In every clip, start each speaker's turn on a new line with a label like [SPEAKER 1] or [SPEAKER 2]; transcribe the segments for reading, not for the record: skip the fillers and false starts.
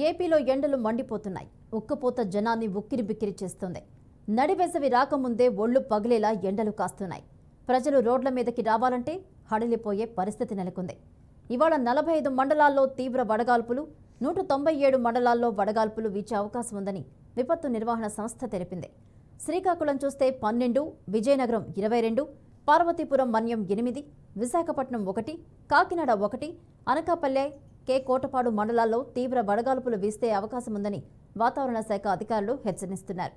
[SPEAKER 1] ఏపీలో ఎండలు మండిపోతున్నాయి. ఉక్కపోత జనాన్ని ఉక్కిరిబిక్కిరి చేస్తుంది. నడివేసవి రాకముందే ఒళ్లు పగిలేలా ఎండలు కాస్తున్నాయి. ప్రజలు రోడ్ల మీదకి రావాలంటే హడలిపోయే పరిస్థితి నెలకొంది. ఇవాళ 45 మండలాల్లో తీవ్ర వడగాల్పులు, 197 మండలాల్లో వడగాల్పులు వీచే అవకాశం ఉందని విపత్తు నిర్వహణ సంస్థ తెలిపింది. శ్రీకాకుళం చూస్తే 12, విజయనగరం 22, పార్వతీపురం మన్యం 8, విశాఖపట్నం 1, కాకినాడ 1, అనకాపల్లె, కోటపాడు మండలాల్లో తీవ్ర వడగాల్పులు వీస్తే అవకాశం ఉందని వాతావరణ శాఖ అధికారులు హెచ్చరిస్తున్నారు.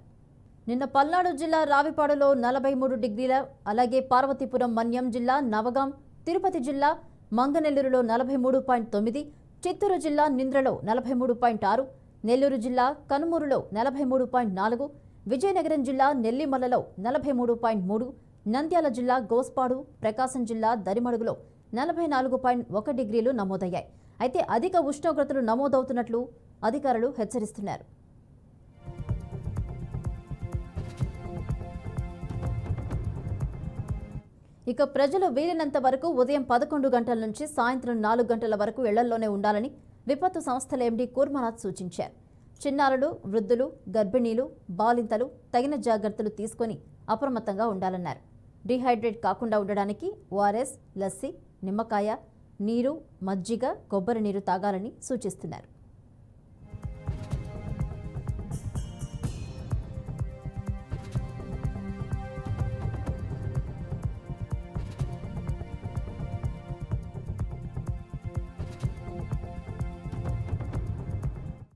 [SPEAKER 1] నిన్న పల్నాడు జిల్లా రావిపాడులో 43 డిగ్రీల, అలాగే పార్వతీపురం మన్యం జిల్లా నవగాం, తిరుపతి జిల్లా మంగనెల్లూరులో 43.9, చిత్తూరు జిల్లా నింద్రలో 43.6, నెల్లూరు జిల్లా కనుమూరులో 43.4, విజయనగరం జిల్లా నెల్లిమల్లలో 43.3, నంద్యాల జిల్లా గోస్పాడు, ప్రకాశం జిల్లా దరిమడుగులో 44.1 డిగ్రీలు నమోదయ్యాయి. అయితే అధిక ఉష్ణోగ్రతలు నమోదవుతున్నట్లు అధికారులు హెచ్చరిస్తున్నారు. ఇక ప్రజలు వీలైనంత వరకు ఉదయం 11 గంటల నుంచి సాయంత్రం 4 గంటల వరకు ఇళ్లలోనే ఉండాలని విపత్తు సంస్థల ఎండీ కూర్మనాథ్ సూచించారు. చిన్నారులు, వృద్ధులు, గర్భిణీలు, బాలింతలు తగిన జాగ్రత్తలు తీసుకుని అప్రమత్తంగా ఉండాలన్నారు. డీహైడ్రేట్ కాకుండా ఉండడానికి ఓఆర్ఎస్, లస్సీ, నిమ్మకాయ నీరు, మజ్జిగ, కొబ్బరి నీరు తాగాలని సూచిస్తున్నారు.